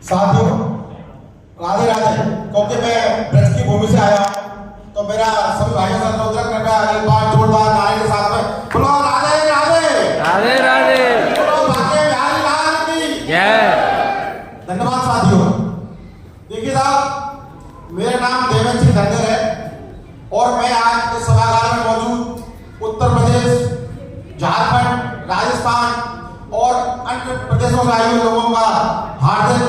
साथियों, राधे राधे। क्योंकि मैं ब्रज की भूमि से आया तो मेरा सभी भाइयों से अनुरोध कृपया एक बार जोरदार नारे के साथ में बोलो राधे राधे। राधे राधे। बोलो भाग्य बिहारी लाल की जय। धन्यवाद साथियों। देखिए साहब, मेरा नाम देवेंद्र सिंह धनगर है और मैं आज इस सभागार में मौजूद उत्तर प्रदेश, झारखंड, राजस्थान और अन्य प्रदेशों से आए हुए लोगों का हार्दिक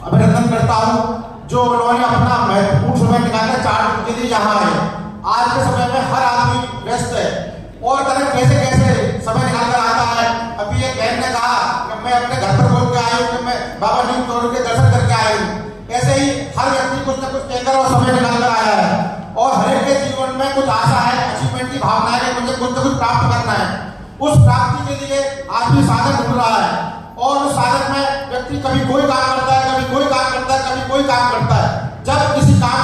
अभिनंदन करता हूं, जो उन्होंने अपना महत्वपूर्ण समय निकाला 4 दिन के लिए यहाँ आए। आज के समय में हर आदमी व्यस्त है और तरह कैसे कैसे समय निकाल कर आता है। अभी एक बहन ने कहा कि मैं अपने घर पर बोल के आई हूँ कि मैं बाबा नीम तोड़ के दर्शन करके आई हूँ। ऐसे ही हर व्यक्ति कुछ न कुछ कहकर और समय निकाल कर आया है और हर एक के जीवन में कुछ आशा है, अचीवमेंट की भावना है कि मुझे कुछ न कुछ प्राप्त करना है। उस प्राप्ति के लिए आदमी साधन ढूंढ रहा है और उस साधन में व्यक्ति कभी कोई काम करता है, कभी कोई काम करता है, कभी कोई काम करता है। जब किसी काम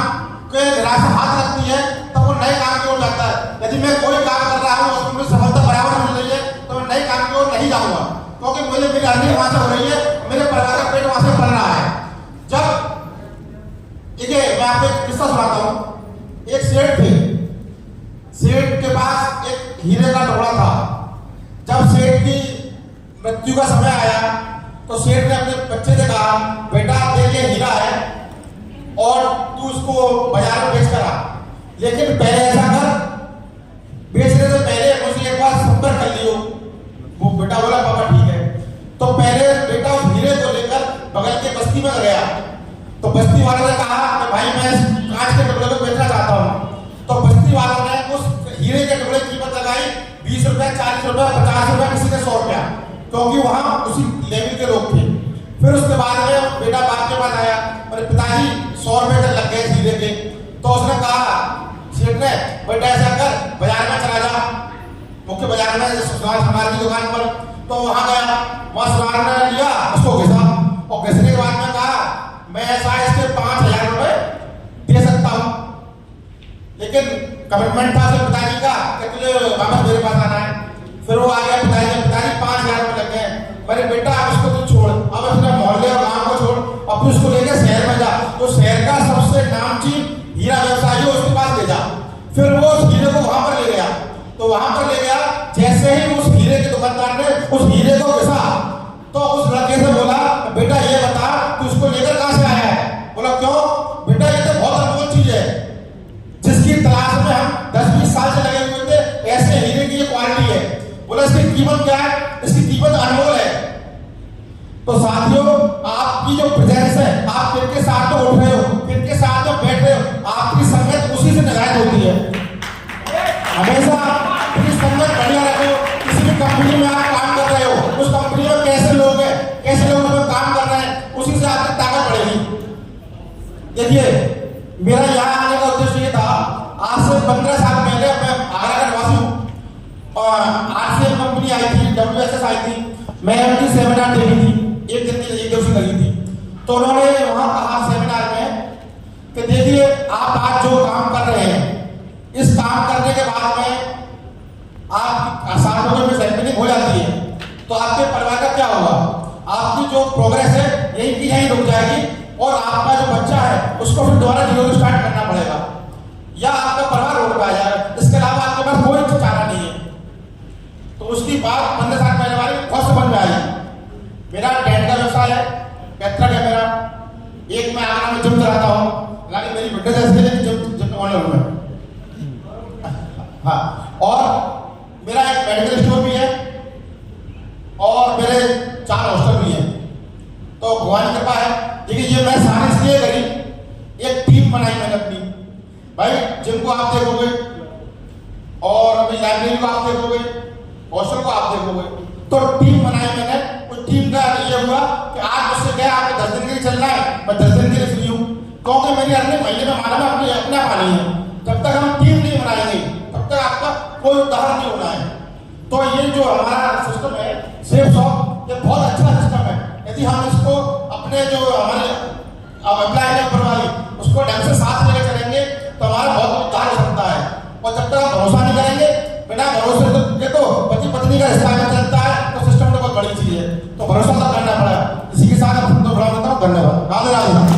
के निराशा हाथ लगती है तब वो नए काम की ओर जाता है। यदि मैं कोई काम कर रहा हूँ उसमें मुझे सफलता बराबर मिल रही है तो मैं नए काम की ओर नहीं जाऊंगा, क्योंकि मुझे मेरी अर्निंग वहां से हो रही है, मेरे परिवार का पेट वहां से पल रहा है। जब देखिए, मैं आपको एक किस्सा सुनाता हूँ। एक सेठ थे, सेठ के पास एक हीरे का टुकड़ा था। जब सेठ की मृत्यु का समय आया तो सेठ ने अपने बच्चे से कहा, बेटा देखिए हीरा है और तू उसको बाजार में बेच कर आ, लेकिन पहले ऐसा कर, बेचने से पहले मुझे एक बार संपर्क कर लियो। वो बेटा बोला पापा ठीक है। तो पहले बेटा उस हीरे को लेकर बगल के बस्ती में गया तो बस्ती वालों ने कहा कि भाई मैं कांच के टुकड़े को बेचना चाहता हूँ। तो बस्ती वालों ने उस हीरे के टुकड़े की कीमत लगाई 20 रुपया, 40 रुपया, 50 रुपया, किसी ने 100 रुपया, क्योंकि वहां उसी लेवल के लोग थे। फिर उसके बाद में बेटा बाप के पास आया, मेरे पिताजी 100 रुपए तक लग गए हीरे के। तो उसने कहा सेठ ने, बेटा ऐसा कर बाजार में चला जा, मुख्य बाजार में हमारी दुकान पर। तो वहां गया, वहां सुनार ने लिया, उसको घिसा और घिसने के बाद में कहा मैं ऐसा इसके 5000 रुपए दे सकता हूं, लेकिन कमिटमेंट था उसके पिताजी का कि तुझे वापस मेरे पास आना है। फिर वो आ गया, पिताजी 5000 रुपए लग गए। मेरे बेटा अब उसको तू छोड़, अब अपने मोहल्ले और गांव को छोड़ और फिर उसको लेकर शहर में जा, तो शहर का सबसे नामचीन हीरा व्यवसायी है उसके पास ले जा। फिर वो उस हीरे को वहां पर ले गया। तो वहां पर ले गया, जैसे ही उस हीरे के दुकानदार ने उस हीरे को घिसा तो उस लड़के से बोला, बेटा ये बता तू उसको लेकर कहां से आया है? बोला क्यों? बेटा ये तो बहुत अनमोल चीज है, जिसकी तलाश में हम 10-20 साल से लगे हुए थे, ऐसे हीरे की ये क्वालिटी है। बोला इसकी कीमत क्या है? इसकी कीमत अनमोल है। तो साथियों, आपकी जो प्रेजेंस है, आप किनके साथ में उठ रहे हो, किनके साथ में बैठ रहे हो, आपकी संगत उसी से निर्धारित होती है। हमेशा अपनी संगत बढ़िया रखो। किसी भी कंपनी में आप काम कर रहे हो, उस कंपनी में कैसे लोग हैं, कैसे लोग उसमें काम कर रहे हैं, उसी से आपकी ताकत बढ़ेगी। देखिए, मेरा यहाँ आने का उद्देश्य ये था, आज से 15 साल पहले मैं आगरा का निवासी हूँ और आरसीएम कंपनी आई थी, WSS आई थी, मैं उनकी सेमिनार देखी थी, एक दिन की 1 दिवसीय लगी थी। तो उन्होंने वहां कहा सेमिनार में कि देखिए आप आज जो काम कर रहे हैं, इस काम करने के बाद में आप 7 लोगों में सेमिनिंग हो जाती है तो आपके परिवार का क्या होगा? आपकी जो प्रोग्रेस है यही की यहीं रुक जाएगी और आपका जो बच्चा है उसको फिर दोबारा जीरो स्टार्ट करना पड़ेगा या आपका परिवार रोड पे आ जाएगा। इसके अलावा आपके पास कोई चारा नहीं है। तो उसकी बात 15 साल पहले वाली बहुत समझ में आई। मेरा टेंट का व्यवसाय है, पैतृक है मेरा। एक मैं आगरा में जिम चलाता हूँ, हालांकि मेरी बिड्डे जैसे जिम ऑनर हूँ मैं। हाँ, और मेरा एक मेडिकल स्टोर भी है और मेरे 4 हॉस्टल भी हैं। तो भगवान की कृपा है। देखिए ये मैं सारे इसलिए करी, एक टीम बनाई मैंने अपनी। भाई जिम को आप देखोगे और अपनी लाइब्रेरी को आप देखोगे, हॉस्टल को आप देखोगे, तो टीम बनाई मैंने। उस टीम का ये हुआ कि आज मुझसे क्या आपको 10 दिन के लिए चलना है, मैं 10 दिन के लिए फ्री हूँ, क्योंकि मेरी अर्निंग महीने में मालूम है अपने आप आनी है। जब तक हम टीम नहीं बनाएंगे तब तक आपका कोई उदाहरण नहीं होना है। तो ये जो हमारा सिस्टम है सेफ शॉप, ये बहुत अच्छा सिस्टम है। यदि हम इसको अपने जो हमारे एम्प्लॉय है प्रभारी, उसको ढंग से साथ लेकर चलेंगे तो हमारा बहुत उद्धार हो सकता है। और जब तक आप भरोसा नहीं करेंगे, बिना भरोसे के तो पति पत्नी का रिश्ता भरोसा तो करना पड़ा। इसी के साथ अपना तो बुला देता हूँ। धन्यवाद। राधे राधे।